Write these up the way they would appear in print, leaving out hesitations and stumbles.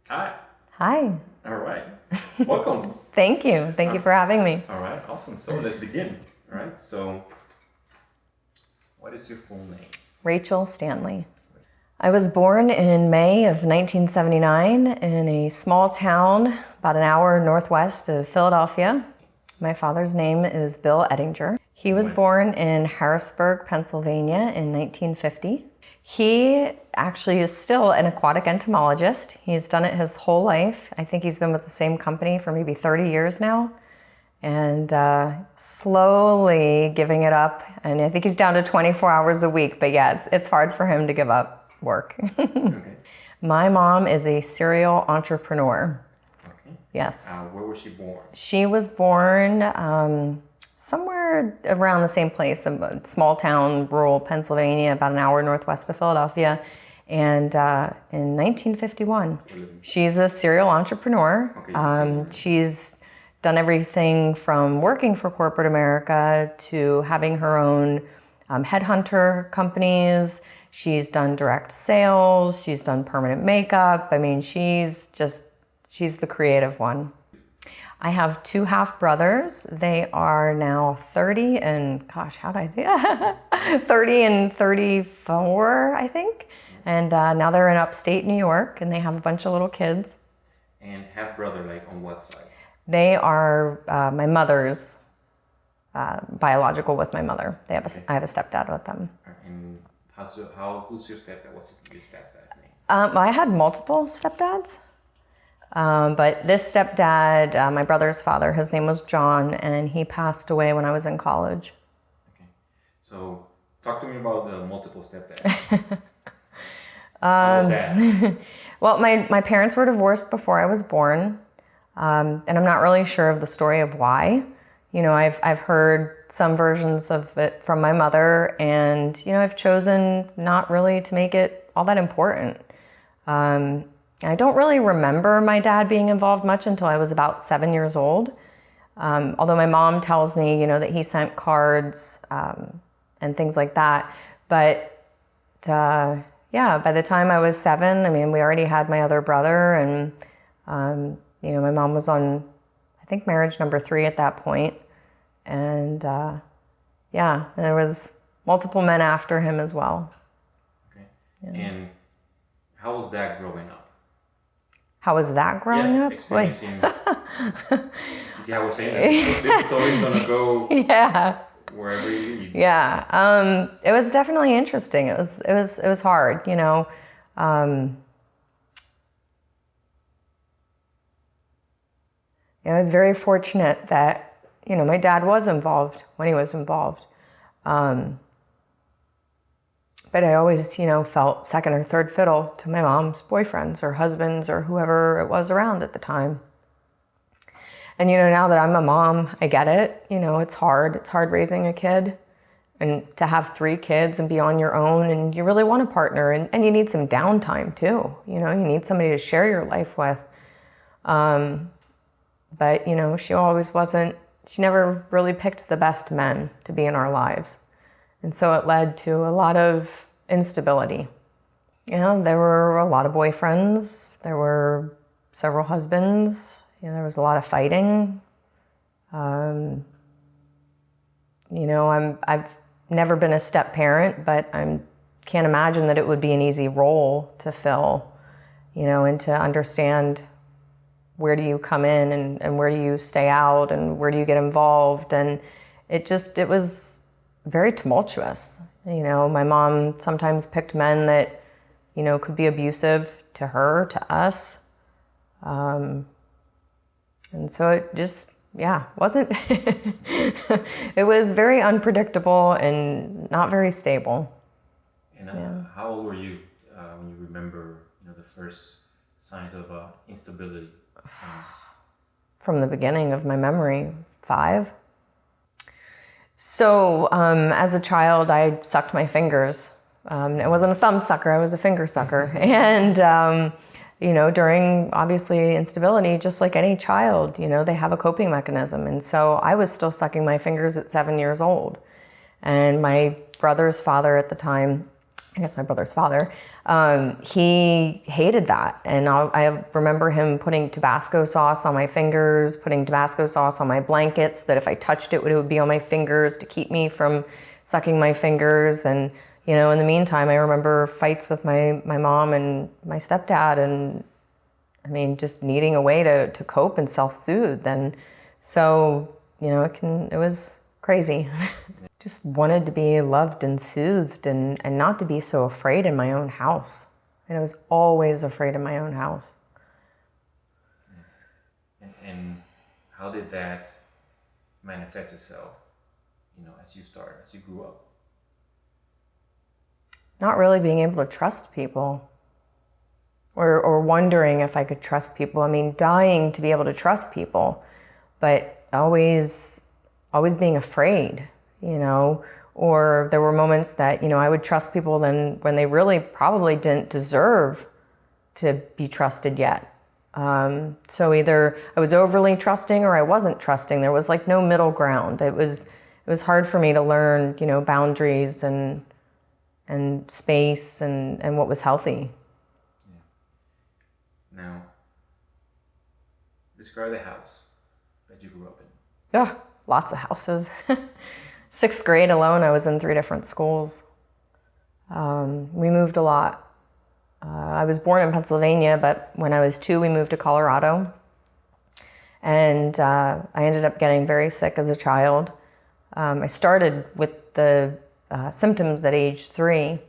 Hi. Hi. All right. Welcome. Thank you. Thank you for having me. All right. Awesome. So let's begin. All right. So, what is your full name? Rachel Stanley. I was born in May of 1979 in a small town about an hour northwest of Philadelphia. My father's name is Bill Ettinger. He was born in Harrisburg, Pennsylvania in 1950. He actually is still an aquatic entomologist. He's done it his whole life. I think he's been with the same company for maybe 30 years now, and slowly giving it up. And I think he's down to 24 hours a week, but yeah, it's hard for him to give up work. Okay. My mom is a serial entrepreneur. Okay. Yes. Where was she born? She was born somewhere around the same place, a small town, rural Pennsylvania, about an hour northwest of Philadelphia. And in 1951, she's a serial entrepreneur. Okay, she's done everything from working for corporate America to having her own headhunter companies. She's done direct sales. She's done permanent makeup. I mean, she's the creative one. I have two half brothers. They are now 30 and, gosh, how'd I do? 30 and 34, I think. And now they're in upstate New York, and they have a bunch of little kids. And half brother, like on what side? They are my mother's biological with my mother. I have a stepdad with them. And who's your stepdad? What's your stepdad's name? I had multiple stepdads. But this stepdad, my brother's father, his name was John, and he passed away when I was in college. Okay. So talk to me about the multiple stepdads. What was that? Well, my parents were divorced before I was born, and I'm not really sure of the story of why. You know, I've heard some versions of it from my mother, and you know, I've chosen not really to make it all that important. I don't really remember my dad being involved much until I was about 7 years old. Although my mom tells me, you know, that he sent cards and things like that. But yeah, by the time I was 7, I mean, we already had my other brother, and you know, my mom was on, I think, marriage number 3 at that point. And yeah, there was multiple men after him as well. Okay. Yeah. And how was that growing up? How was that growing up? Experiencing. You see how we're saying that? This story's gonna go Yeah. wherever it leads. Yeah. It was definitely interesting. It was hard, you know. I was very fortunate that, you know, my dad was involved when he was involved. But I always, you know, felt second or third fiddle to my mom's boyfriends or husbands or whoever it was around at the time. And, you know, now that I'm a mom, I get it. You know, it's hard. It's hard raising a kid. And to have 3 kids and be on your own, and you really want a partner, and you need some downtime too. You know, you need somebody to share your life with. But, you know, she never really picked the best men to be in our lives. And so it led to a lot of instability. You know, there were a lot of boyfriends. There were several husbands. You know, there was a lot of fighting. You know, I've never been a step parent, but I can't imagine that it would be an easy role to fill, you know, and to understand where do you come in and where do you stay out and where do you get involved. And it was very tumultuous. You know, my mom sometimes picked men that, you know, could be abusive to her, to us. And so it just, yeah, wasn't, it was very unpredictable and not very stable. And how old were you when you remember, you know, the first signs of instability? From the beginning of my memory, 5. So as a child, I sucked my fingers. I wasn't a thumb sucker, I was a finger sucker. And, you know, during obviously instability, just like any child, you know, they have a coping mechanism. And so I was still sucking my fingers at 7 years old. And my brother's father at the time I guess my brother's father, he hated that. And I remember him putting Tabasco sauce on my fingers, putting Tabasco sauce on my blankets, so that if I touched it, it would be on my fingers to keep me from sucking my fingers. And, you know, in the meantime, I remember fights with my mom and my stepdad, and I mean, just needing a way to cope and self-soothe. And so, you know, it was crazy. Just wanted to be loved and soothed, and not to be so afraid in my own house. And I was always afraid in my own house. And how did that manifest itself, you know, as you grew up? Not really being able to trust people, or wondering if I could trust people. I mean, dying to be able to trust people, but always being afraid. You know, or there were moments that, you know, I would trust people then when they really probably didn't deserve to be trusted yet. So either I was overly trusting or I wasn't trusting. There was like no middle ground. It was hard for me to learn, you know, boundaries and space and what was healthy. Yeah. Now, describe the house that you grew up in. Yeah, lots of houses. 6th grade alone, I was in 3 different schools. We moved a lot. I was born in Pennsylvania, but when I was 2, we moved to Colorado. And I ended up getting very sick as a child. I started with the symptoms at age 3,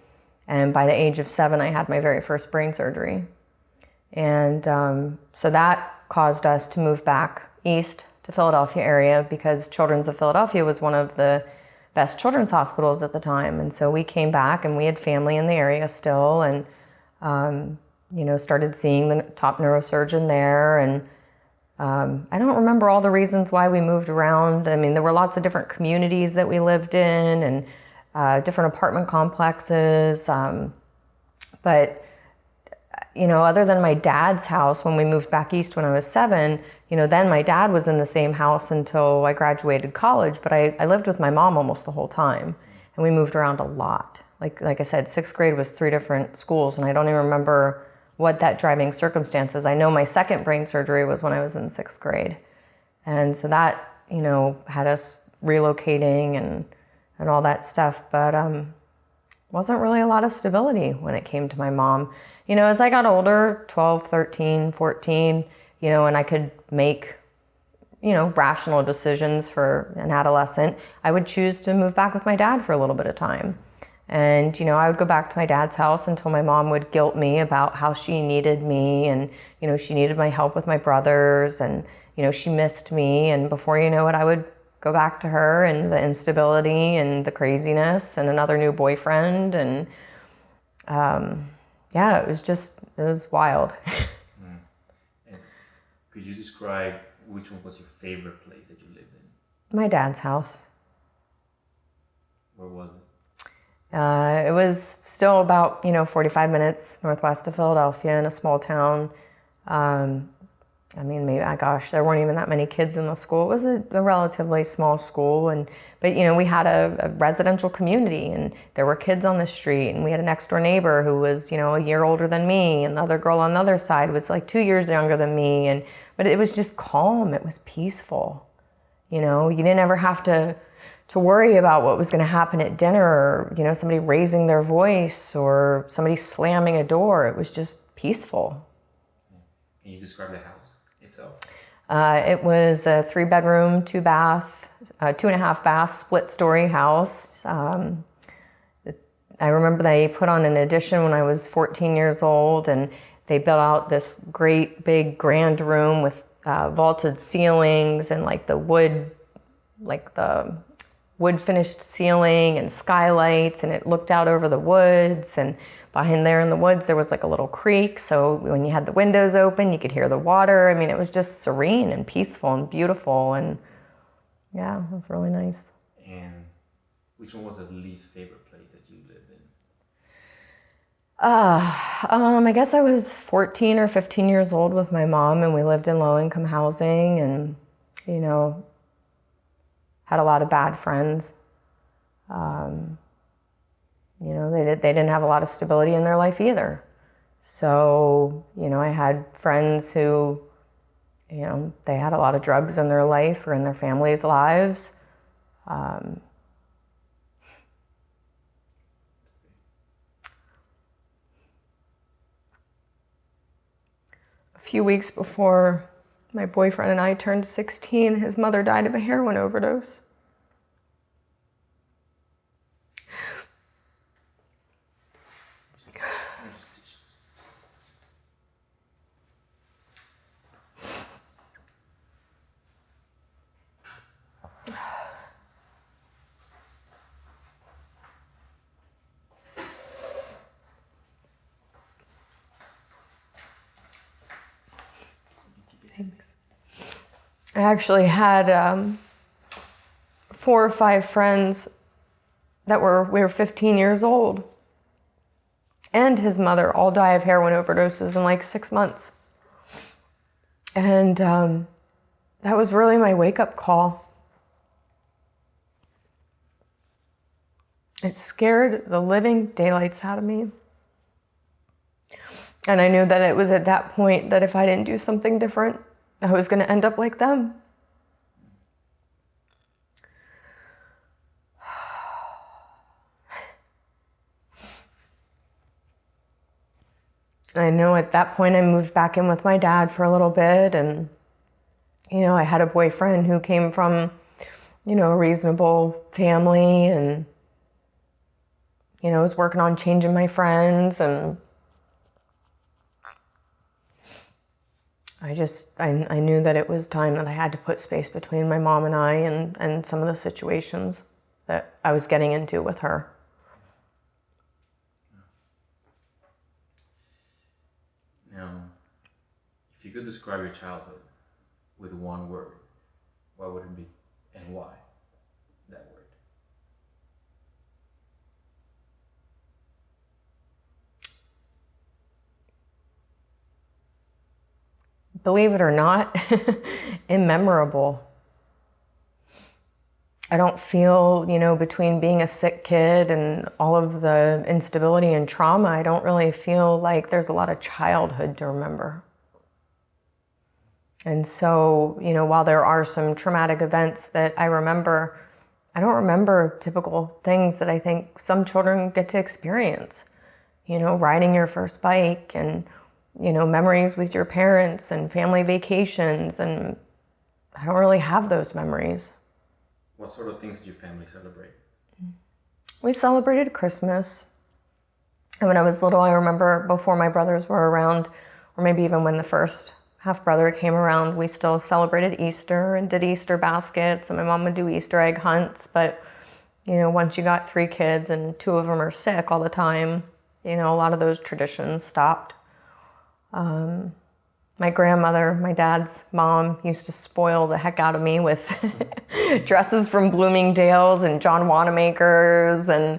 and by the age of 7, I had my very first brain surgery. And so that caused us to move back east to Philadelphia area, because Children's of Philadelphia was one of the best children's hospitals at the time. And so we came back, and we had family in the area still, and you know, started seeing the top neurosurgeon there. And I don't remember all the reasons why we moved around. I mean, there were lots of different communities that we lived in, and different apartment complexes. But you know, other than my dad's house when we moved back east when I was 7, you know, then my dad was in the same house until I graduated college, but I lived with my mom almost the whole time, and we moved around a lot. Like I said, 6th grade was 3 different schools, and I don't even remember what that driving circumstances. I know my second brain surgery was when I was in 6th grade. And so that, you know, had us relocating and all that stuff, but wasn't really a lot of stability when it came to my mom. You know, as I got older, 12, 13, 14, you know, and I could make, you know, rational decisions for an adolescent, I would choose to move back with my dad for a little bit of time. And, you know, I would go back to my dad's house until my mom would guilt me about how she needed me, and, you know, she needed my help with my brothers, and, you know, she missed me. And before you know it, I would go back to her and the instability and the craziness and another new boyfriend. And, yeah, it was wild. And could you describe which one was your favorite place that you lived in? My dad's house. Where was it? It was still about, you know, 45 minutes northwest of Philadelphia in a small town. I mean, maybe, gosh, there weren't even that many kids in the school. It was a relatively small school, but you know, we had a residential community, and there were kids on the street, and we had a next door neighbor who was, you know, a year older than me, and the other girl on the other side was like 2 years younger than me, but it was just calm. It was peaceful. You know, you didn't ever have to worry about what was going to happen at dinner, or, you know, somebody raising their voice or somebody slamming a door. It was just peaceful. Can you describe the house itself? It was a 3-bedroom, 2-bath, 2.5 bath, split-story house. I remember they put on an addition when I was 14 years old, and they built out this great big grand room with vaulted ceilings and like the wood finished ceiling and skylights, and it looked out over the woods, and behind there in the woods there was like a little creek, so when you had the windows open you could hear the water. I mean, it was just serene and peaceful and beautiful, and yeah, it was really nice. And which one was the least favorite place that you lived in? I guess I was 14 or 15 years old with my mom, and we lived in low-income housing, and, you know, had a lot of bad friends. They didn't have a lot of stability in their life either. So, I had friends who, they had a lot of drugs in their life or in their families' lives. A few weeks before my boyfriend and I turned 16, his mother died of a heroin overdose. Thanks. I actually had 4 or 5 friends we were 15 years old, and his mother all die of heroin overdoses in like 6 months. And that was really my wake-up call. It scared the living daylights out of me. And I knew that it was at that point that if I didn't do something different, I was going to end up like them. I know at that point I moved back in with my dad for a little bit, and, I had a boyfriend who came from, a reasonable family, and, was working on changing my friends, and I knew that it was time that I had to put space between my mom and I and some of the situations that I was getting into with her. Now, if you could describe your childhood with one word, what would it be and why that word? Believe it or not, immemorable. I don't feel, between being a sick kid and all of the instability and trauma, I don't really feel like there's a lot of childhood to remember. And so, while there are some traumatic events that I remember, I don't remember typical things that I think some children get to experience. Riding your first bike and memories with your parents and family vacations, and I don't really have those memories. What sort of things did your family celebrate? We celebrated Christmas. And when I was little, I remember before my brothers were around, or maybe even when the first half-brother came around, we still celebrated Easter and did Easter baskets, and my mom would do Easter egg hunts. But, once you got 3 kids and 2 of them are sick all the time, a lot of those traditions stopped. My grandmother, my dad's mom, used to spoil the heck out of me with dresses from Bloomingdale's and John Wanamaker's and,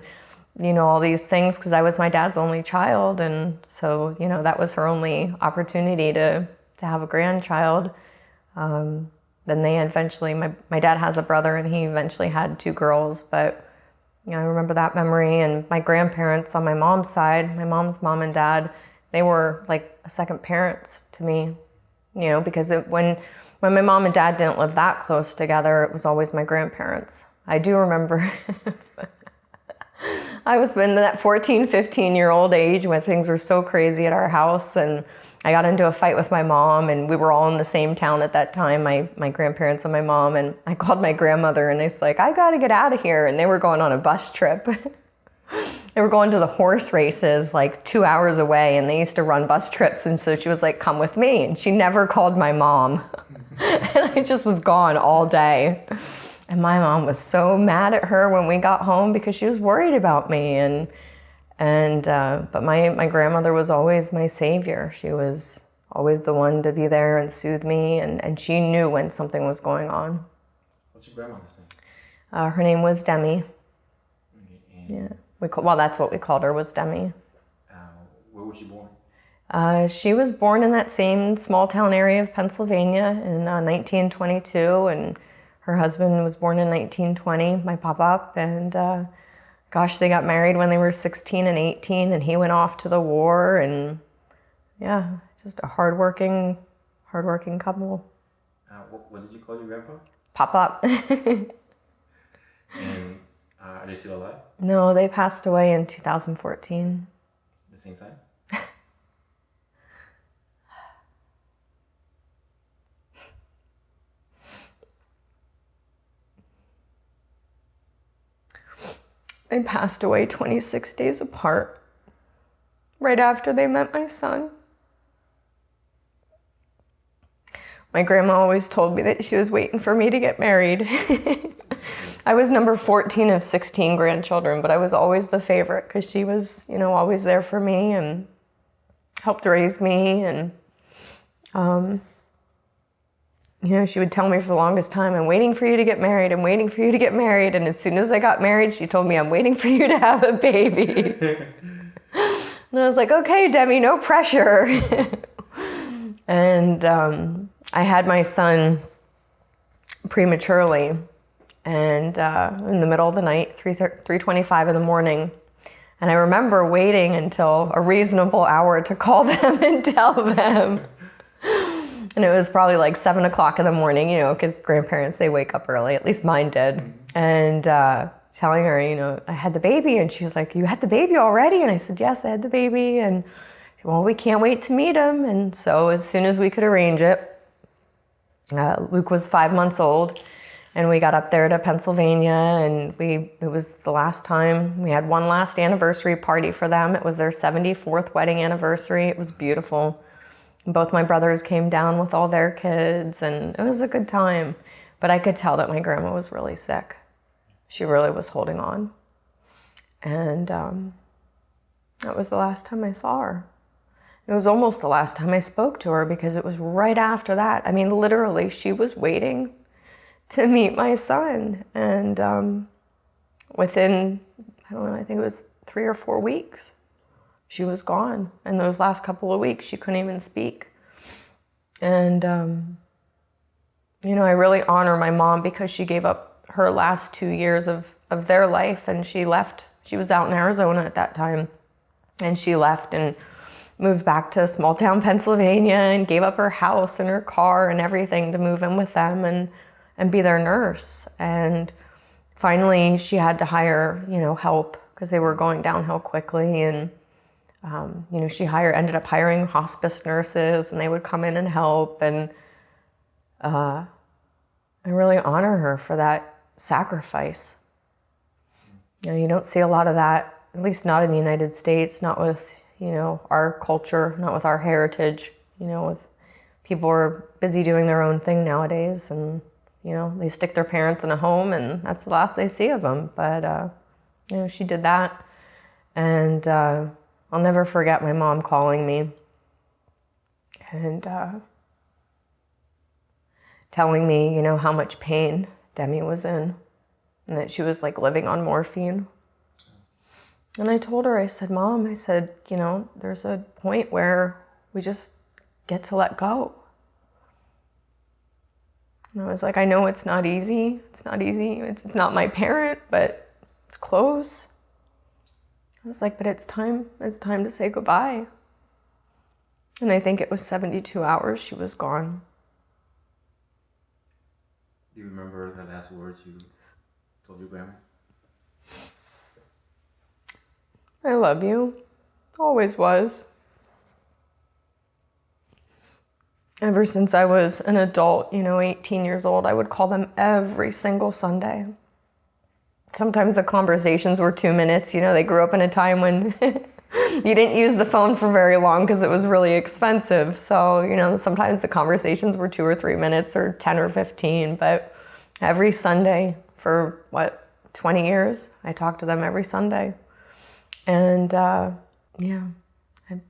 all these things, because I was my dad's only child. And so, that was her only opportunity to have a grandchild. Then they eventually, my dad has a brother, and he eventually had 2 girls. But, I remember that memory. And my grandparents on my mom's side, my mom's mom and dad, they were like second parents to me, because when my mom and dad didn't live that close together, it was always my grandparents. I do remember I was in that 14, 15-year-old age when things were so crazy at our house, and I got into a fight with my mom, and we were all in the same town at that time, my grandparents and my mom, and I called my grandmother, and I was like, I gotta get out of here, and they were going on a bus trip. They were going to the horse races like 2 hours away, and they used to run bus trips. And so she was like, come with me. And she never called my mom. And I just was gone all day. And my mom was so mad at her when we got home because she was worried about me. But my grandmother was always my savior. She was always the one to be there and soothe me. And she knew when something was going on. What's your grandmother's name? Her name was Demi. Yeah. That's what we called her, was Demi. Where was she born? She was born in that same small town area of Pennsylvania in 1922, and her husband was born in 1920, my papa, and Gosh, they got married when they were 16 and 18, and he went off to the war, and yeah, just a hardworking couple. What did you call your grandpa? Pop. And are they still alive? No, they passed away in 2014. At the same time? They passed away 26 days apart, right after they met my son. My grandma always told me that she was waiting for me to get married. I was number 14 of 16 grandchildren, but I was always the favorite because she was, always there for me and helped raise me. And, she would tell me for the longest time, I'm waiting for you to get married. I'm waiting for you to get married. And as soon as I got married, she told me, I'm waiting for you to have a baby. And I was like, okay, Demi, no pressure. And I had my son prematurely, and in the middle of the night, 3:25 in the morning. And I remember waiting until a reasonable hour to call them and tell them. And it was probably like 7 o'clock in the morning, because grandparents, they wake up early, at least mine did. And telling her, I had the baby. And she was like, you had the baby already? And I said, yes, I had the baby. And well, we can't wait to meet him. And so as soon as we could arrange it, Luke was 5 months old, and we got up there to Pennsylvania, and it was the last time. We had one last anniversary party for them. It was their 74th wedding anniversary. It was beautiful. Both my brothers came down with all their kids, and it was a good time. But I could tell that my grandma was really sick. She really was holding on. And that was the last time I saw her. It was almost the last time I spoke to her, because it was right after that. I mean, literally, she was waiting to meet my son. And within, I don't know, I think it was 3 or 4 weeks, she was gone. And those last couple of weeks, she couldn't even speak. And, I really honor my mom, because she gave up her last 2 years of their life, and she left. She was out in Arizona at that time, and she left and moved back to small town Pennsylvania and gave up her house and her car and everything to move in with them and be their nurse. And finally she had to hire, help, because they were going downhill quickly. And, she ended up hiring hospice nurses, and they would come in and help. And I really honor her for that sacrifice. You don't see a lot of that, at least not in the United States, not with our culture, not with our heritage, with people are busy doing their own thing nowadays, and, they stick their parents in a home, and that's the last they see of them. But, she did that. And I'll never forget my mom calling me and telling me, how much pain Demi was in, and that she was like living on morphine. And I told her, I said, Mom, there's a point where we just get to let go. And I was like, I know it's not easy. It's not easy. It's not my parent, but it's close. I was like, but it's time to say goodbye. And I think it was 72 hours she was gone. Do you remember the last words you told your grandma? I love you. Always was. Ever since I was an adult, 18 years old, I would call them every single Sunday. Sometimes the conversations were 2 minutes. They grew up in a time when you didn't use the phone for very long because it was really expensive. So, sometimes the conversations were 2 or 3 minutes or 10 or 15. But every Sunday for, 20 years, I talked to them every Sunday. And I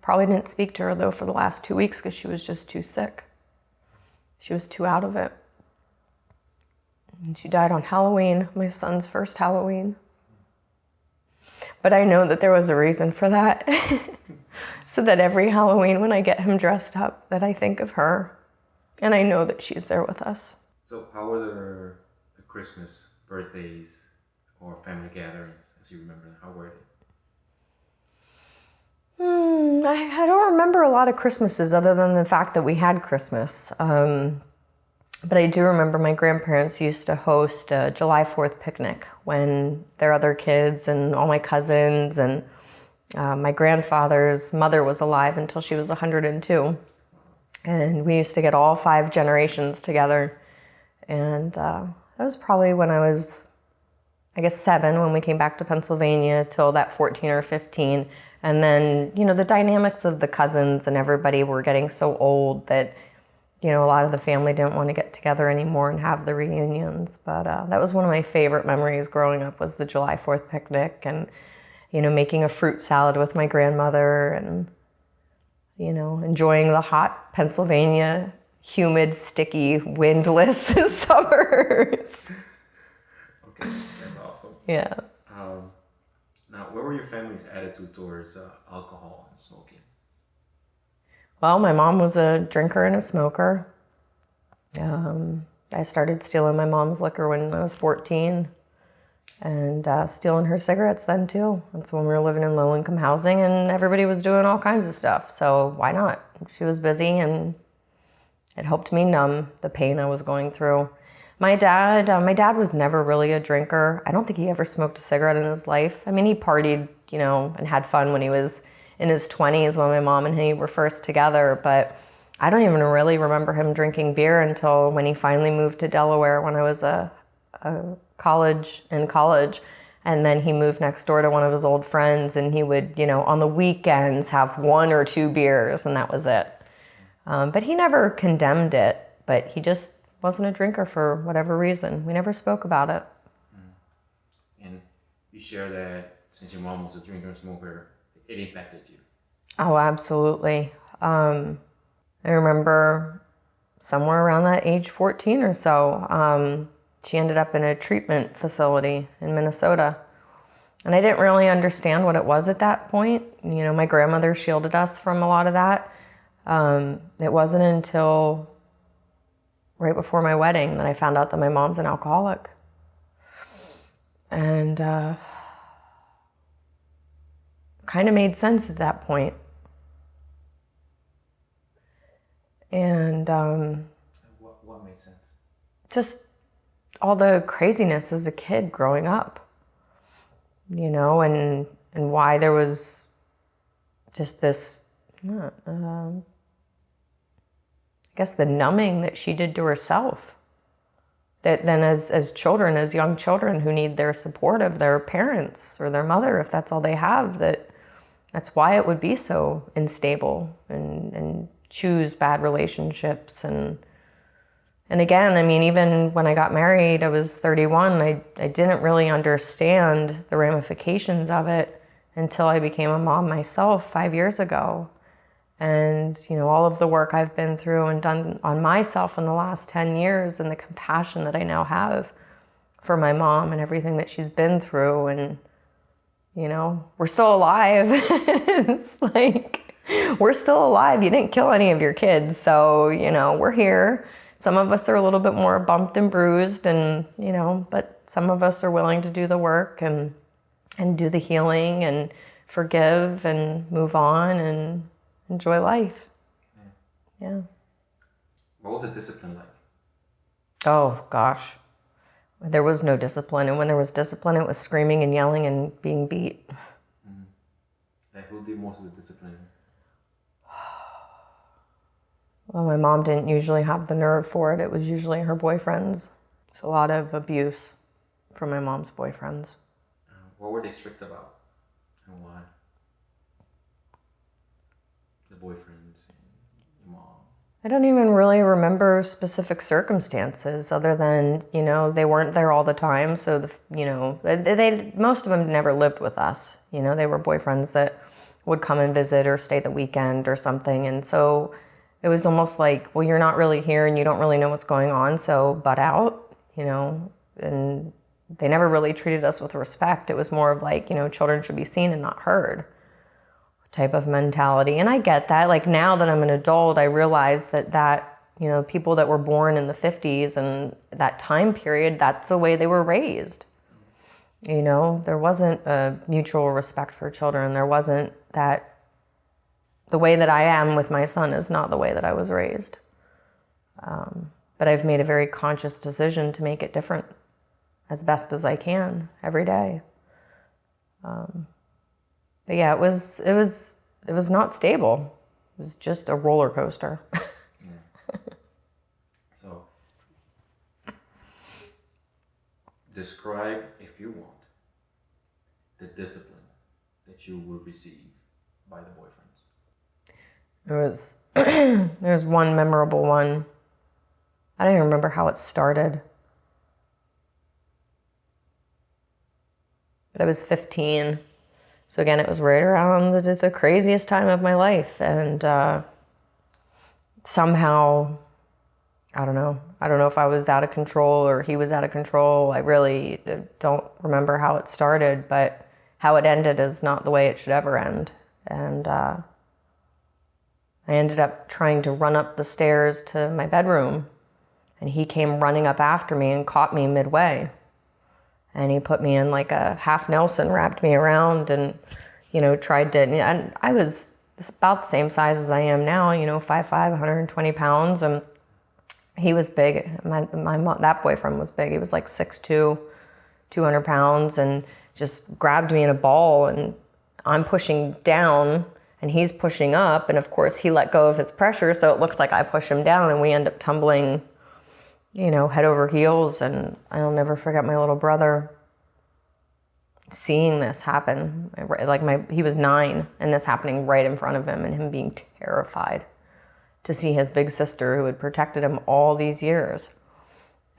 probably didn't speak to her, though, for the last 2 weeks because she was just too sick. She was too out of it. And she died on Halloween, my son's first Halloween. But I know that there was a reason for that. So that every Halloween when I get him dressed up, that I think of her. And I know that she's there with us. So how were the Christmas, birthdays, or family gatherings as you remember them? How were they? I don't remember a lot of Christmases other than the fact that we had Christmas. But I do remember my grandparents used to host a July 4th picnic when their other kids and all my cousins and my grandfather's mother was alive until she was 102. And we used to get all 5 generations together. And that was probably when I was, I guess, 7 when we came back to Pennsylvania till that 14 or 15. And then, the dynamics of the cousins and everybody were getting so old that, a lot of the family didn't want to get together anymore and have the reunions. But that was one of my favorite memories growing up, was the July 4th picnic and, making a fruit salad with my grandmother and, enjoying the hot Pennsylvania, humid, sticky, windless summers. Okay, that's awesome. Yeah. Now, what were your family's attitude towards alcohol and smoking? Well, my mom was a drinker and a smoker. I started stealing my mom's liquor when I was 14 and stealing her cigarettes then too. That's when we were living in low-income housing and everybody was doing all kinds of stuff. So why not? She was busy and it helped me numb the pain I was going through. My dad was never really a drinker. I don't think he ever smoked a cigarette in his life. I mean, he partied, and had fun when he was in his 20s when my mom and he were first together, but I don't even really remember him drinking beer until when he finally moved to Delaware when I was in college. And then he moved next door to one of his old friends and he would, on the weekends have 1 or 2 beers and that was it. But he never condemned it, but he just wasn't a drinker for whatever reason. We never spoke about it. And you share that since your mom was a drinker and smoker, it impacted you. Oh, absolutely. I remember somewhere around that age 14 or so, she ended up in a treatment facility in Minnesota. And I didn't really understand what it was at that point. My grandmother shielded us from a lot of that. It wasn't until right before my wedding that I found out that my mom's an alcoholic. And kind of made sense at that point. And what made sense? Just all the craziness as a kid growing up, and why there was just this, I guess the numbing that she did to herself. That then as children, as young children who need their support of their parents or their mother, if that's all they have, that's why it would be so unstable and choose bad relationships. And again, I mean, even when I got married, I was 31, I didn't really understand the ramifications of it until I became a mom myself 5 years ago. And, all of the work I've been through and done on myself in the last 10 years and the compassion that I now have for my mom and everything that she's been through. And, we're still alive. It's like, we're still alive. You didn't kill any of your kids. So, we're here. Some of us are a little bit more bumped and bruised and, but some of us are willing to do the work and do the healing and forgive and move on and enjoy life. Yeah. What was the discipline like? Oh, gosh. There was no discipline. And when there was discipline, it was screaming and yelling and being beat. Mm-hmm. Like, who did most of the discipline? Well, my mom didn't usually have the nerve for it. It was usually her boyfriends. It's a lot of abuse from my mom's boyfriends. What were they strict about and why? The boyfriends and your mom. I don't even really remember specific circumstances other than, they weren't there all the time. So, they most of them never lived with us. They were boyfriends that would come and visit or stay the weekend or something. And so it was almost like, well, you're not really here and you don't really know what's going on, so butt out, and they never really treated us with respect. It was more of like, children should be seen and not heard type of mentality. And I get that. Like now that I'm an adult, I realize that, people that were born in the 50s and that time period, that's the way they were raised. You know, there wasn't a mutual respect for children. There wasn't that. The way that I am with my son is not the way that I was raised. But I've made a very conscious decision to make it different as best as I can every day. But yeah, it was not stable. It was just a roller coaster. Yeah. So, describe, if you want, the discipline that you will receive by the boyfriends. There's one memorable one. I don't even remember how it started. But I was 15. So again, it was right around the craziest time of my life. And somehow, I don't know if I was out of control or he was out of control. I really don't remember how it started, but how it ended is not the way it should ever end. And I ended up trying to run up the stairs to my bedroom, and he came running up after me and caught me midway. And he put me in like a half Nelson, wrapped me around, and, you know, tried to, and I was about the same size as I am now, you know, 5'5", 120 pounds. And he was big. My mom, that boyfriend was big. He was like 6'2", 200 pounds, and just grabbed me in a ball, and I'm pushing down and he's pushing up. And of course he let go of his pressure. So it looks like I push him down, and we end up tumbling, you know, head over heels. And I'll never forget my little brother seeing this happen. He was 9, and this happening right in front of him, and him being terrified to see his big sister, who had protected him all these years.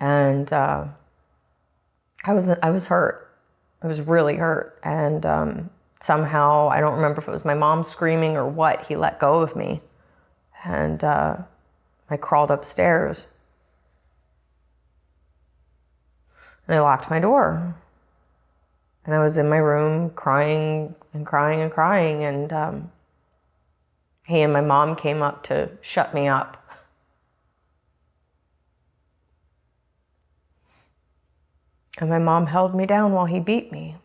And I was hurt. I was really hurt. And somehow, I don't remember if it was my mom screaming or what, he let go of me. And I crawled upstairs. And I locked my door. And I was in my room crying and crying and crying. And he and my mom came up to shut me up. And my mom held me down while he beat me.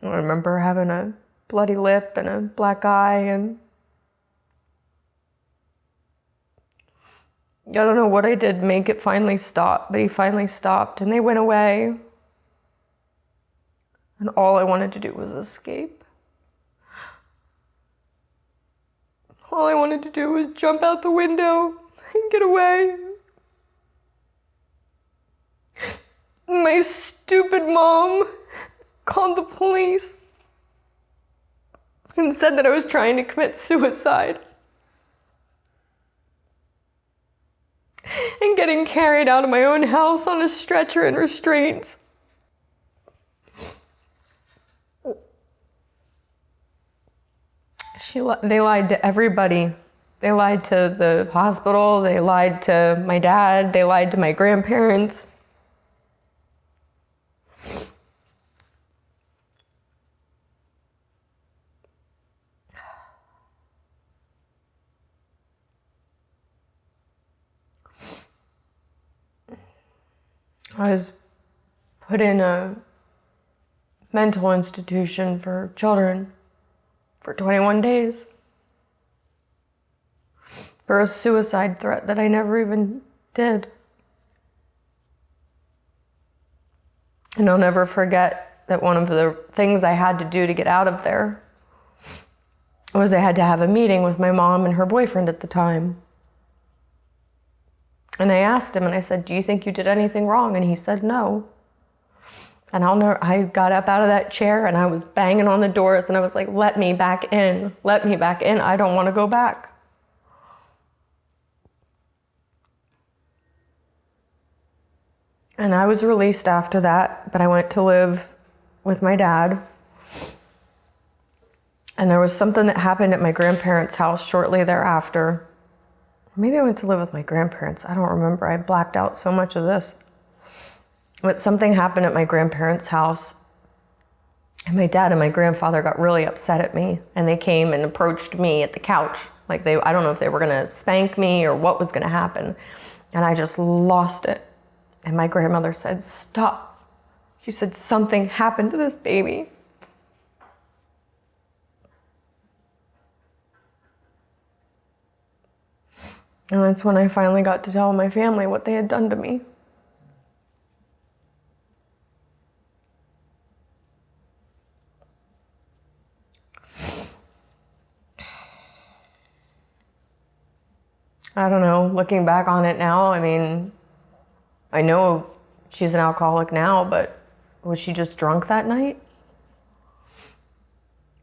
I remember having a bloody lip and a black eye, and I don't know what I did to make it finally stop, but he finally stopped, and they went away. And all I wanted to do was escape. All I wanted to do was jump out the window and get away. My stupid mom called the police and said that I was trying to commit suicide. And getting carried out of my own house on a stretcher and restraints. They lied to everybody. They lied to the hospital. They lied to my dad. They lied to my grandparents. I was put in a mental institution for children for 21 days for a suicide threat that I never even did. And I'll never forget that one of the things I had to do to get out of there was I had to have a meeting with my mom and her boyfriend at the time. And I asked him, and I said, "Do you think you did anything wrong?" And he said, "No." And I got up out of that chair, and I was banging on the doors, and I was like, "Let me back in. Let me back in. I don't want to go back." And I was released after that, but I went to live with my dad. And there was something that happened at my grandparents' house shortly thereafter. Maybe I went to live with my grandparents. I don't remember. I blacked out so much of this. But something happened at my grandparents' house And my dad and my grandfather got really upset at me, and they came and approached me at the couch. Like I don't know if they were gonna spank me or what was gonna happen. And I just lost it. And my grandmother said, "Stop." She said, "Something happened to this baby." And that's when I finally got to tell my family what they had done to me. I don't know, looking back on it now, I mean, I know she's an alcoholic now, but was she just drunk that night?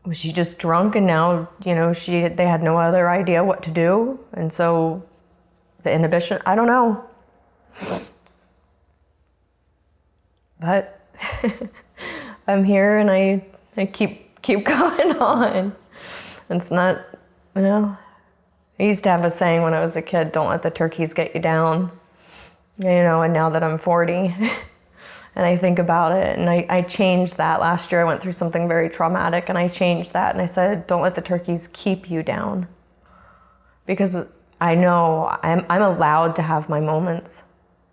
Was she just drunk and now, you know, they had no other idea what to do? And so the inhibition, I don't know. But I'm here and I keep going on. It's not, you know, I used to have a saying when I was a kid, don't let the turkeys get you down, you know, and now that I'm 40 and I think about it, and I changed that. Last year I went through something very traumatic and I changed that and I said, don't let the turkeys keep you down. Because I know I'm allowed to have my moments,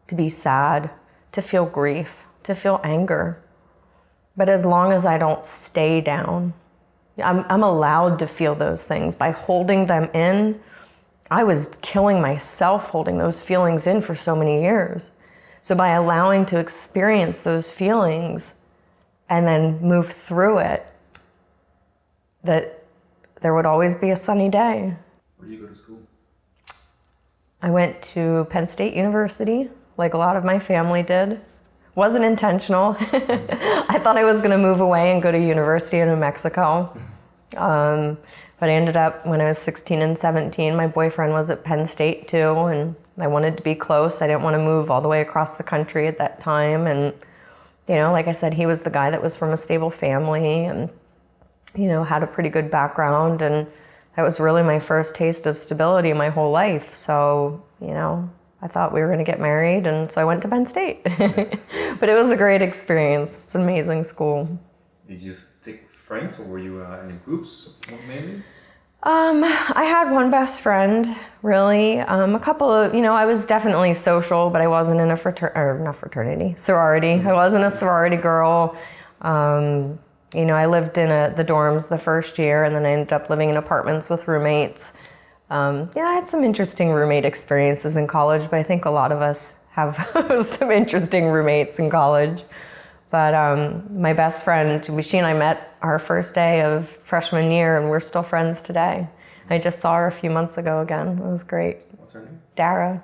to be sad, to feel grief, to feel anger. But as long as I don't stay down, I'm allowed to feel those things. By holding them in, I was killing myself holding those feelings in for so many years. So by allowing to experience those feelings and then move through it, that there would always be a sunny day. Where do you go to school? I went to Penn State University, like a lot of my family did. Wasn't intentional. I thought I was going to move away and go to University of New Mexico. But I ended up, when I was 16 and 17, my boyfriend was at Penn State too, and I wanted to be close. I didn't want to move all the way across the country at that time. And, you know, like I said, he was the guy that was from a stable family and, you know, had a pretty good background. And that was really my first taste of stability my whole life. So, you know, I thought we were going to get married, and so I went to Penn State. But it was a great experience. It's an amazing school. Did you take friends, or were you in groups mainly? I had one best friend, really. A couple of, you know, I was definitely social, but I wasn't in a sorority. I wasn't a sorority girl. You know, I lived in the dorms the first year, and then I ended up living in apartments with roommates. Yeah, I had some interesting roommate experiences in college, but I think a lot of us have some interesting roommates in college. But my best friend, she and I met our first day of freshman year, and we're still friends today. I just saw her a few months ago again. It was great. What's her name? Dara.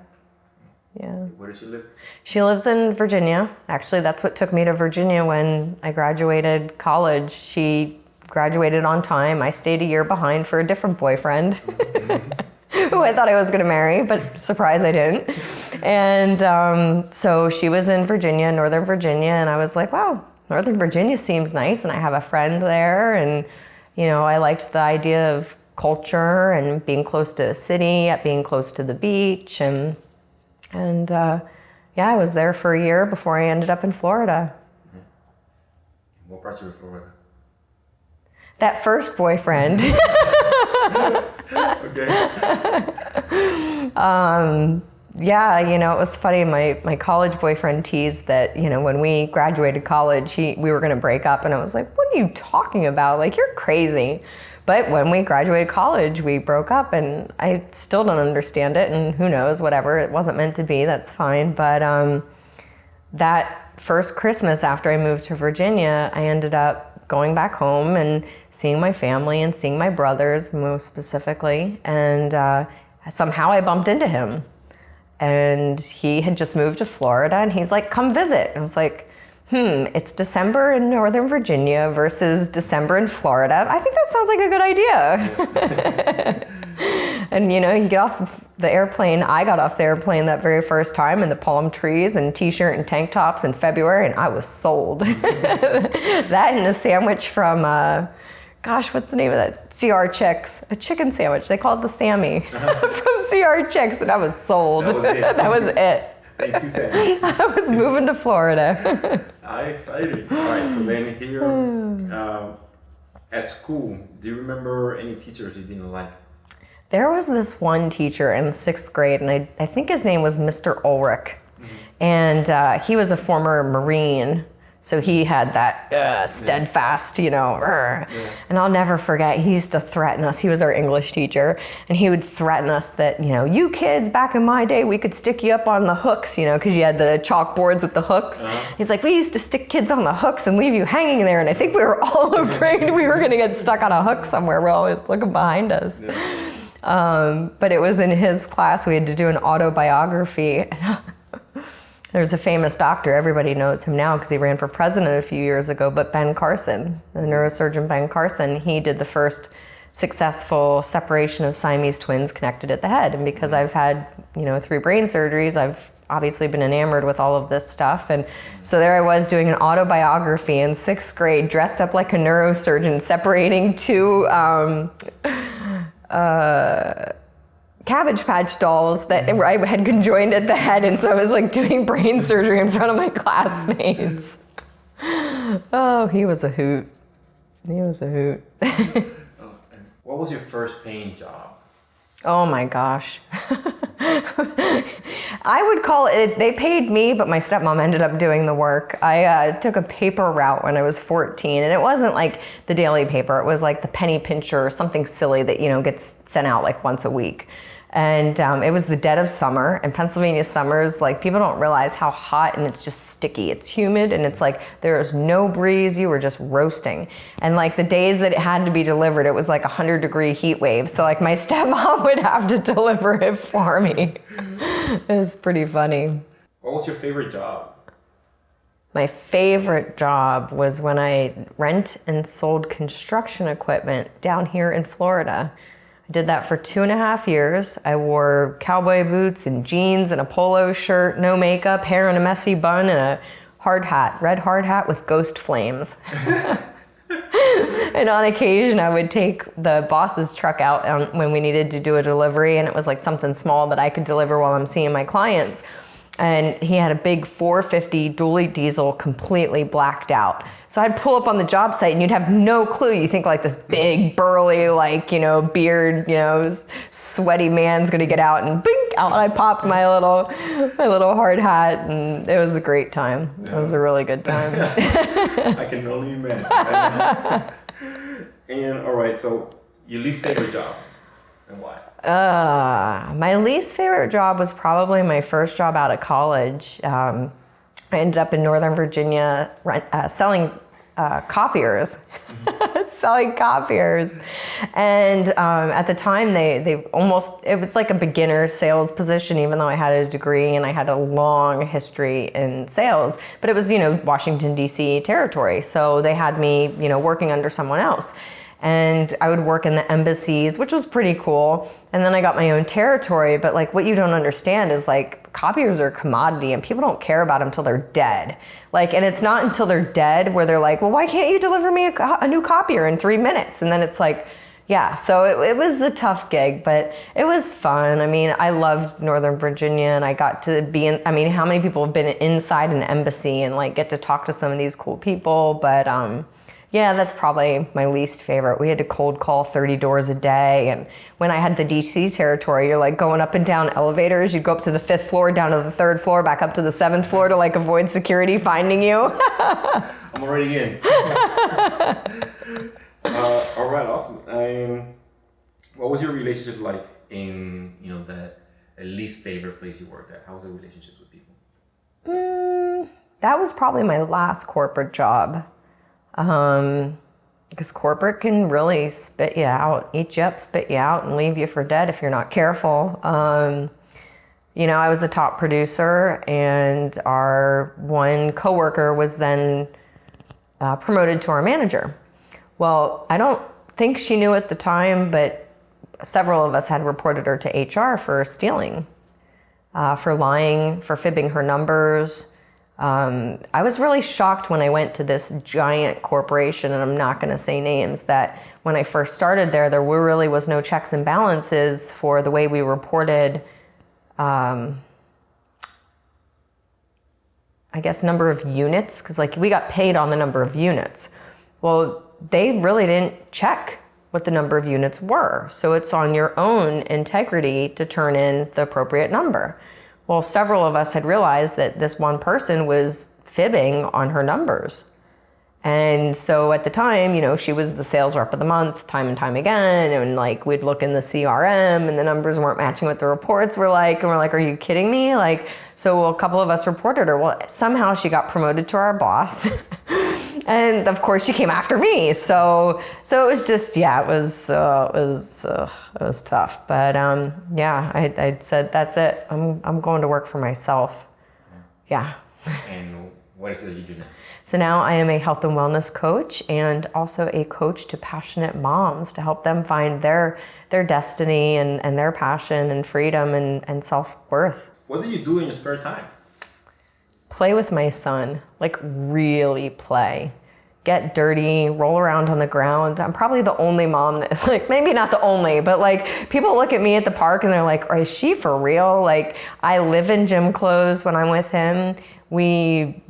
Yeah. Where does she live? She lives in Virginia. Actually, that's what took me to Virginia when I graduated college. She graduated on time. I stayed a year behind for a different boyfriend who I thought I was going to marry, but surprise, I didn't. And so she was in Virginia, Northern Virginia, and I was like, wow, Northern Virginia seems nice, and I have a friend there, and you know, I liked the idea of culture and being close to a city, being close to the beach, and yeah, I was there for a year before I ended up in Florida. Mm-hmm. What brought you to Florida? That first boyfriend. Okay. Yeah, you know, it was funny. My college boyfriend teased that, you know, when we graduated college, we were going to break up. And I was like, what are you talking about? Like, you're crazy. But when we graduated college, we broke up, and I still don't understand it. And who knows, whatever. It wasn't meant to be. That's fine. But that first Christmas after I moved to Virginia, I ended up going back home and seeing my family and seeing my brothers most specifically. And somehow I bumped into him. And he had just moved to Florida, and he's like, come visit. And I was like, it's December in Northern Virginia versus December in Florida. I think that sounds like a good idea. And you know, you get off the airplane. I got off the airplane that very first time in the palm trees and t-shirt and tank tops in February, and I was sold. That and a sandwich from, gosh, what's the name of that? CR Chicks, a chicken sandwich. They call it the Sammy from CR Chicks, and I was sold. That was it. That was it. Thank you, Sam. I was moving to Florida. I'm excited. All right, so then here at school, do you remember any teachers you didn't like? There was this one teacher in 6th grade, and I think his name was Mr. Ulrich. And he was a former Marine, so he had that steadfast, and I'll never forget, he used to threaten us. He was our English teacher, and he would threaten us that, you kids, back in my day, we could stick you up on the hooks, because you had the chalkboards with the hooks. He's like, we used to stick kids on the hooks and leave you hanging there, and I think we were all afraid we were going to get stuck on a hook somewhere. We're always looking behind us. But it was in his class, we had to do an autobiography. There's a famous doctor, everybody knows him now because he ran for president a few years ago, but Ben Carson, the neurosurgeon Ben Carson, he did the first successful separation of Siamese twins connected at the head. And because I've had, 3 brain surgeries, I've obviously been enamored with all of this stuff. And so there I was doing an autobiography in 6th grade, dressed up like a neurosurgeon, separating 2 Cabbage Patch dolls that I had conjoined at the head, and so I was like doing brain surgery in front of my classmates. Oh, he was a hoot. He was a hoot. What was your first paying job? Oh my gosh. I would call it, they paid me, but my stepmom ended up doing the work. I took a paper route when I was 14, and it wasn't like the daily paper. It was like the penny pincher or something silly that, gets sent out like once a week. And it was the dead of summer, and Pennsylvania summers, like, people don't realize how hot, and it's just sticky. It's humid, and it's like there's no breeze. You were just roasting. And like the days that it had to be delivered, it was like 100-degree heat wave. So like my stepmom would have to deliver it for me. It was pretty funny. What was your favorite job? My favorite job was when I rent and sold construction equipment down here in Florida. I did that for 2.5 years. I wore cowboy boots and jeans and a polo shirt, no makeup, hair in a messy bun, and a red hard hat with ghost flames. And on occasion, I would take the boss's truck out when we needed to do a delivery, and it was like something small that I could deliver while I'm seeing my clients. And he had a big 450 dually diesel completely blacked out. So I'd pull up on the job site and you'd have no clue. You think like this big, burly, beard, sweaty man's gonna get out, and bink, out I popped my little hard hat, and it was a great time. Yeah. It was a really good time. I can only imagine. And all right, so your least favorite job and why? My least favorite job was probably my first job out of college. I ended up in Northern Virginia selling copiers. Selling copiers. And at the time, it was like a beginner sales position, even though I had a degree and I had a long history in sales. But it was, Washington, D.C. territory. So they had me, working under someone else. And I would work in the embassies, which was pretty cool. And then I got my own territory. But like, what you don't understand is like, copiers are a commodity and people don't care about them until they're dead. And it's not until they're dead where they're like, well, why can't you deliver me a new copier in 3 minutes? And then it's like, yeah, so it was a tough gig, but it was fun. I mean, I loved Northern Virginia, and I got to be how many people have been inside an embassy and like get to talk to some of these cool people? But yeah, that's probably my least favorite. We had to cold call 30 doors a day. And when I had the DC territory, you're like going up and down elevators. You'd go up to the 5th floor, down to the 3rd floor, back up to the 7th floor to like avoid security finding you. I'm already in. All right, awesome. What was your relationship like in, that least favorite place you worked at? How was the relationship with people? That was probably my last corporate job. Because corporate can really spit you out, eat you up, spit you out, and leave you for dead if you're not careful. I was a top producer, and our one coworker was then promoted to our manager. Well, I don't think she knew at the time, but several of us had reported her to HR for stealing, for lying, for fibbing her numbers. I was really shocked when I went to this giant corporation, and I'm not going to say names, that when I first started there really was no checks and balances for the way we reported. I I guess, number of units, because like we got paid on the number of units. Well, they really didn't check what the number of units were. So it's on your own integrity to turn in the appropriate number. Well, several of us had realized that this one person was fibbing on her numbers. And so at the time, you know, she was the sales rep of the month time and time again. And like, we'd look in the CRM and the numbers weren't matching what the reports were like. And we're like, are you kidding me? Like, so a couple of us reported her. Well, somehow she got promoted to our boss. And of course she came after me. So it was just, yeah, it was tough. But yeah, I said, that's it. I'm going to work for myself. Yeah. And what is it that you do now? So now I am a health and wellness coach and also a coach to passionate moms to help them find their destiny and their passion and freedom and self-worth. What do you do in your spare time? Play with my son, like really play. Get dirty, roll around on the ground. I'm probably the only mom that, like, maybe not the only, but like people look at me at the park and they're like, is she for real? Like, I live in gym clothes when I'm with him. We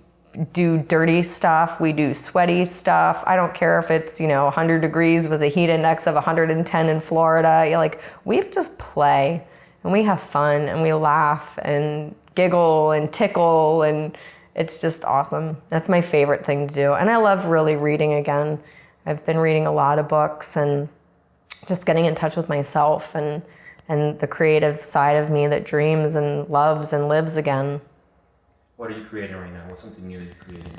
do dirty stuff. We do sweaty stuff. I don't care if it's, 100 degrees with a heat index of 110 in Florida. We just play and we have fun and we laugh and giggle and tickle, and it's just awesome. That's my favorite thing to do. And I love really reading again. I've been reading a lot of books and just getting in touch with myself and the creative side of me that dreams and loves and lives again. What are you creating right now? What's something new that you're creating?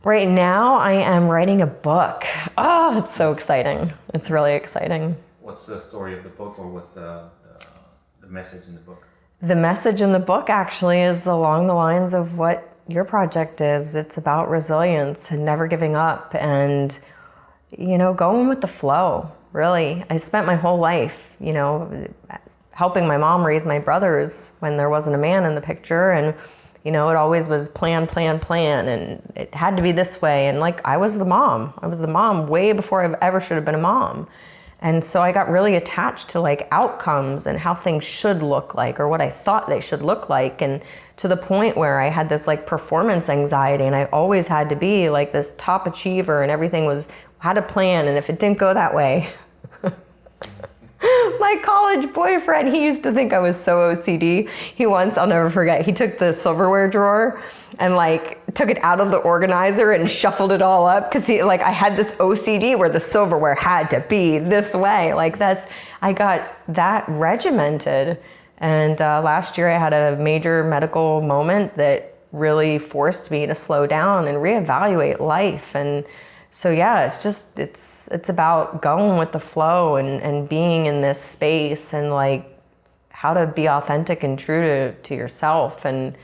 Right now, I am writing a book. Oh, it's so exciting. It's really exciting. What's the story of the book, or what's the message in the book? The message in the book actually is along the lines of what your project is. It's about resilience and never giving up and, going with the flow, really. I spent my whole life, helping my mom raise my brothers when there wasn't a man in the picture, and it always was plan, and it had to be this way. And like, I was the mom. I was the mom way before I ever should have been a mom. And so I got really attached to like outcomes and how things should look like, or what I thought they should look like. And to the point where I had this like performance anxiety, and I always had to be like this top achiever, and everything had a plan. And if it didn't go that way, my college boyfriend, he used to think I was so OCD. He once, I'll never forget, he took the silverware drawer and like took it out of the organizer and shuffled it all up, because I had this OCD where the silverware had to be this way. I got that regimented. And last year I had a major medical moment that really forced me to slow down and reevaluate life. And so yeah, it's about going with the flow and being in this space, and like how to be authentic and true to yourself and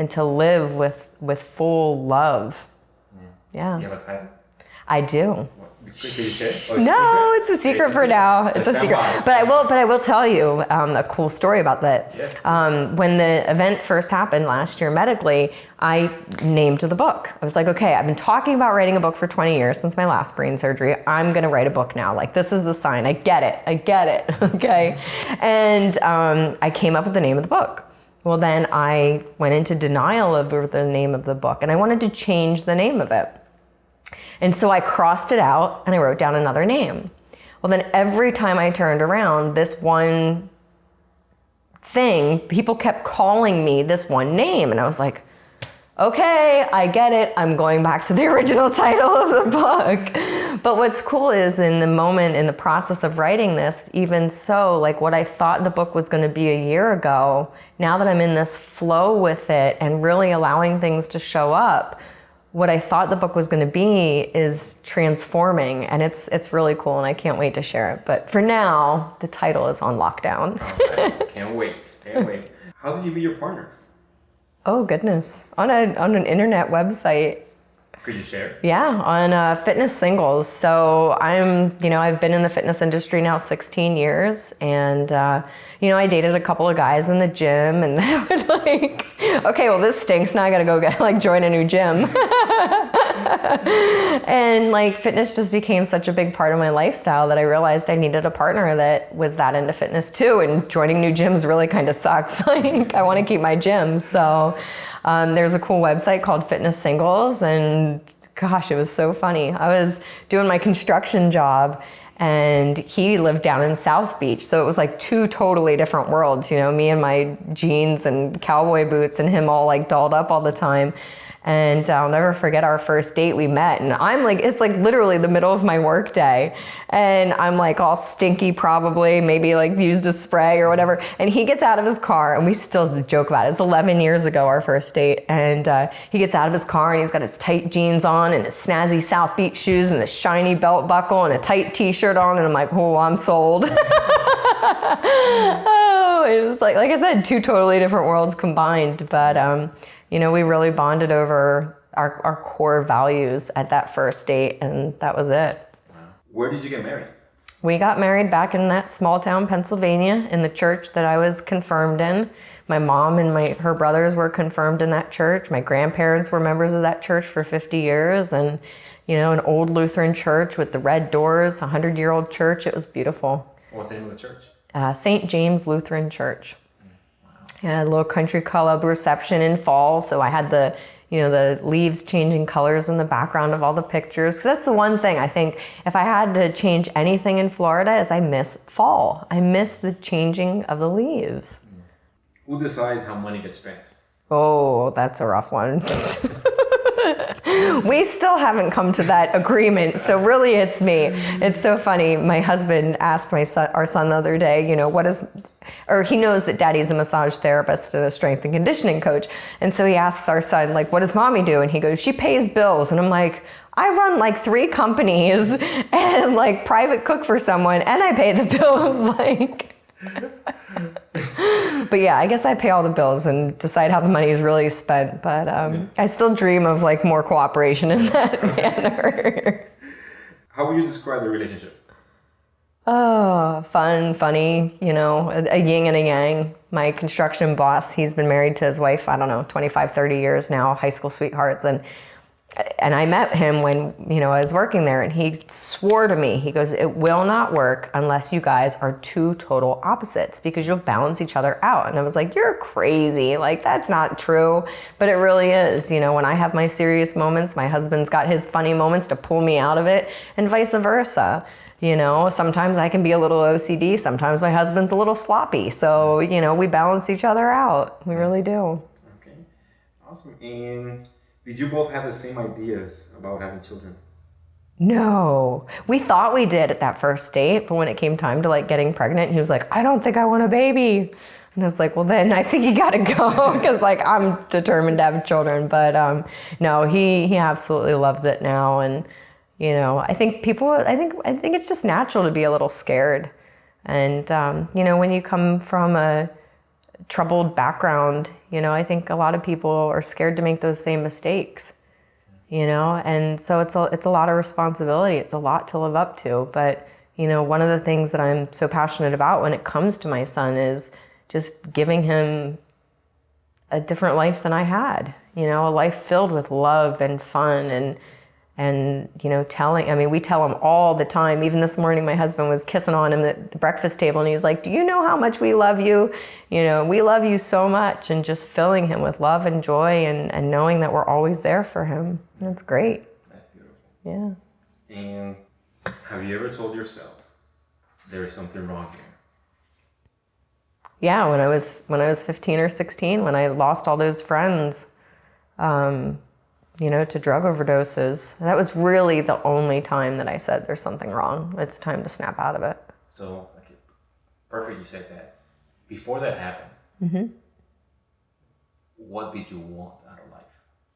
to live with full love. Yeah. Do you have a title? I do. Could you share? No, it's a secret for now. It's a secret. But I will tell you a cool story about that. Yes. When the event first happened last year medically, I named the book. I was like, okay, I've been talking about writing a book for 20 years since my last brain surgery. I'm going to write a book now. Like, this is the sign. I get it. Okay. And I came up with the name of the book. Well, then I went into denial over the name of the book, and I wanted to change the name of it. And so I crossed it out and I wrote down another name. Well, then every time I turned around, this one thing, people kept calling me this one name. And I was like, okay, I get it. I'm going back to the original title of the book. But what's cool is in the moment, in the process of writing this, even so, like what I thought the book was going to be a year ago, now that I'm in this flow with it and really allowing things to show up, what I thought the book was going to be is transforming, and it's really cool, and I can't wait to share it. But for now, the title is on lockdown. Okay. Can't wait. How did you meet your partner? Oh goodness, on an internet website. Could you share? Yeah, on Fitness Singles. So I've been in the fitness industry now 16 years, and I dated a couple of guys in the gym, and I would like, okay, well this stinks. Now I gotta go join a new gym. And like fitness just became such a big part of my lifestyle that I realized I needed a partner that was that into fitness too. And joining new gyms really kind of sucks. Like I want to keep my gym, so. There's a cool website called Fitness Singles, and gosh, it was so funny. I was doing my construction job, and he lived down in South Beach, so it was like two totally different worlds, you know, me in my jeans and cowboy boots and him all like dolled up all the time. And I'll never forget our first date. We met, and I'm like, it's like literally the middle of my work day, and I'm like all stinky, probably maybe like used a spray or whatever. And he gets out of his car, and we still joke about it. It's 11 years ago, our first date, and he gets out of his car, and he's got his tight jeans on and his snazzy South Beach shoes and the shiny belt buckle and a tight T-shirt on, and I'm like, oh, I'm sold. Oh, it was like I said, two totally different worlds combined, but you know, we really bonded over our core values at that first date, and that was it. Wow. Where did you get married? We got married back in that small town, Pennsylvania, in the church that I was confirmed in. My mom and her brothers were confirmed in that church. My grandparents were members of that church for 50 years, and, you know, an old Lutheran church with the red doors, 100-year-old church. It was beautiful. What's the name of the church? St. James Lutheran Church. Yeah, a little country club reception in fall, so I had the leaves changing colors in the background of all the pictures. Because that's the one thing I think, if I had to change anything in Florida, is I miss fall. I miss the changing of the leaves. Who decides how money gets spent? Oh, that's a rough one. We still haven't come to that agreement, so really it's me. It's so funny. My husband asked our son the other day, you know, he knows that daddy's a massage therapist and a strength and conditioning coach. And so he asks our son, like, what does mommy do? And he goes, she pays bills. And I'm like, I run like 3 companies and like private cook for someone, and I pay the bills. Like, but yeah, I guess I pay all the bills and decide how the money is really spent. But I still dream of like more cooperation in that manner. How would you describe the relationship? Oh, fun, funny, you know, a yin and a yang. My construction boss, he's been married to his wife, I don't know, 25, 30 years now, high school sweethearts. And I met him when, you know, I was working there, and he swore to me, he goes, it will not work unless you guys are two total opposites, because you'll balance each other out. And I was like, you're crazy. Like, that's not true. But it really is. You know, when I have my serious moments, my husband's got his funny moments to pull me out of it, and vice versa. You know, sometimes I can be a little OCD. Sometimes my husband's a little sloppy. So, you know, we balance each other out. We really do. Okay. Awesome. And did you both have the same ideas about having children? No. We thought we did at that first date, but when it came time to like getting pregnant, he was like, I don't think I want a baby. And I was like, well, then I think you got to go, because like I'm determined to have children. But no, he absolutely loves it now. And you know, I think it's just natural to be a little scared. And, you know, when you come from a troubled background, you know, I think a lot of people are scared to make those same mistakes, you know, and so it's a lot of responsibility. It's a lot to live up to. But, you know, one of the things that I'm so passionate about when it comes to my son is just giving him a different life than I had, you know, a life filled with love and fun and, you know, we tell him all the time. Even this morning, my husband was kissing on him at the breakfast table, and he was like, do you know how much we love you? You know, we love you so much, and just filling him with love and joy and knowing that we're always there for him. That's great. That's beautiful. Yeah. And have you ever told yourself there's something wrong here? Yeah, when I was 15 or 16, when I lost all those friends, you know, to drug overdoses. That was really the only time that I said there's something wrong. It's time to snap out of it. So, okay, perfect, you said that. Before that happened, what did you want out of life?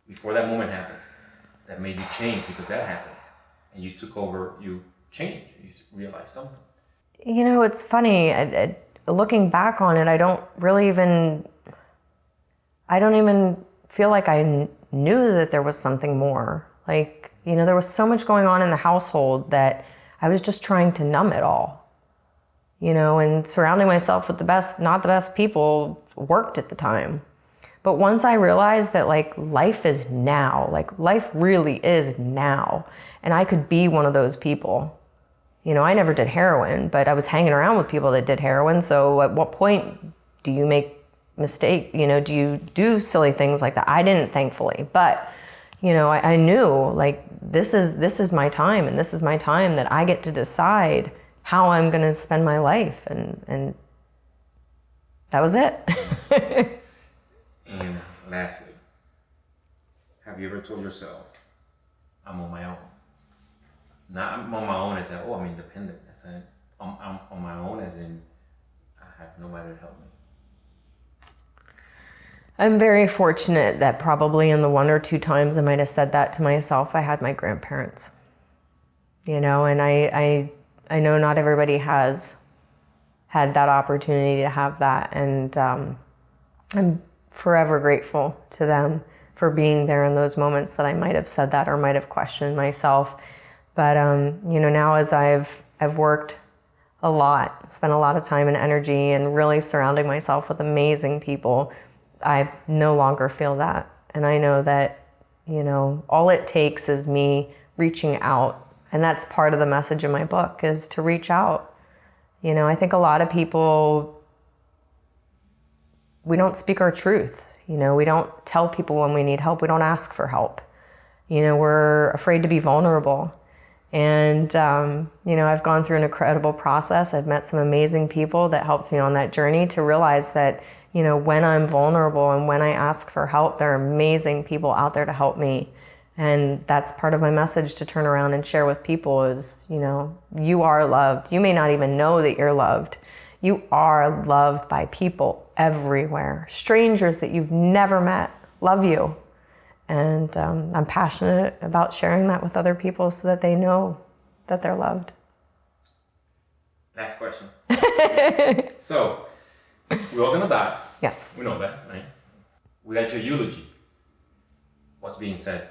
Before that moment happened, that made you change because that happened. And you took over, you changed, you realized something. You know, it's funny. Looking back on it, I don't even feel like I knew that there was something more. Like, you know, there was so much going on in the household that I was just trying to numb it all, you know, and surrounding myself with not the best people worked at the time. But once I realized that like life is now, like life really is now, and I could be one of those people. You know, I never did heroin, but I was hanging around with people that did heroin. So at what point do you make mistake? You know, do you do silly things like that? I didn't, thankfully, but you know, I knew like this is my time, and this is my time that I get to decide how I'm going to spend my life, and that was it. And lastly, have you ever told yourself, I'm on my own? Not I'm on my own as in, oh, I'm independent. As in, I'm on my own as in, I have nobody to help me. I'm very fortunate that probably in the 1 or 2 times I might have said that to myself, I had my grandparents. You know, and I know not everybody has had that opportunity to have that, and I'm forever grateful to them for being there in those moments that I might have said that or might have questioned myself. But you know, now as I've worked a lot, spent a lot of time and energy, and really surrounding myself with amazing people, I no longer feel that. And I know that, you know, all it takes is me reaching out. And that's part of the message of my book, is to reach out. You know, I think a lot of people, we don't speak our truth. You know, we don't tell people when we need help. We don't ask for help. You know, we're afraid to be vulnerable. And, you know, I've gone through an incredible process. I've met some amazing people that helped me on that journey to realize that, you know, when I'm vulnerable and when I ask for help, there are amazing people out there to help me. And that's part of my message to turn around and share with people is, you know, you are loved. You may not even know that you're loved. You are loved by people everywhere. Strangers that you've never met love you. And I'm passionate about sharing that with other people so that they know that they're loved. Last question. So, we're all gonna die. Yes. We know that, right? We got your eulogy. What's being said?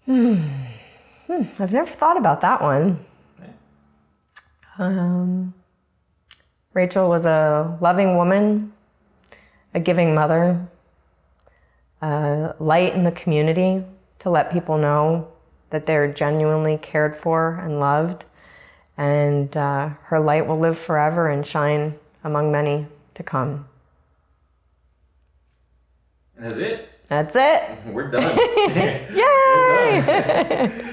I've never thought about that one. Okay. Rachel was a loving woman, a giving mother, a light in the community to let people know that they're genuinely cared for and loved. And her light will live forever and shine among many to come. And that's it. That's it. We're done. Yay! We're done.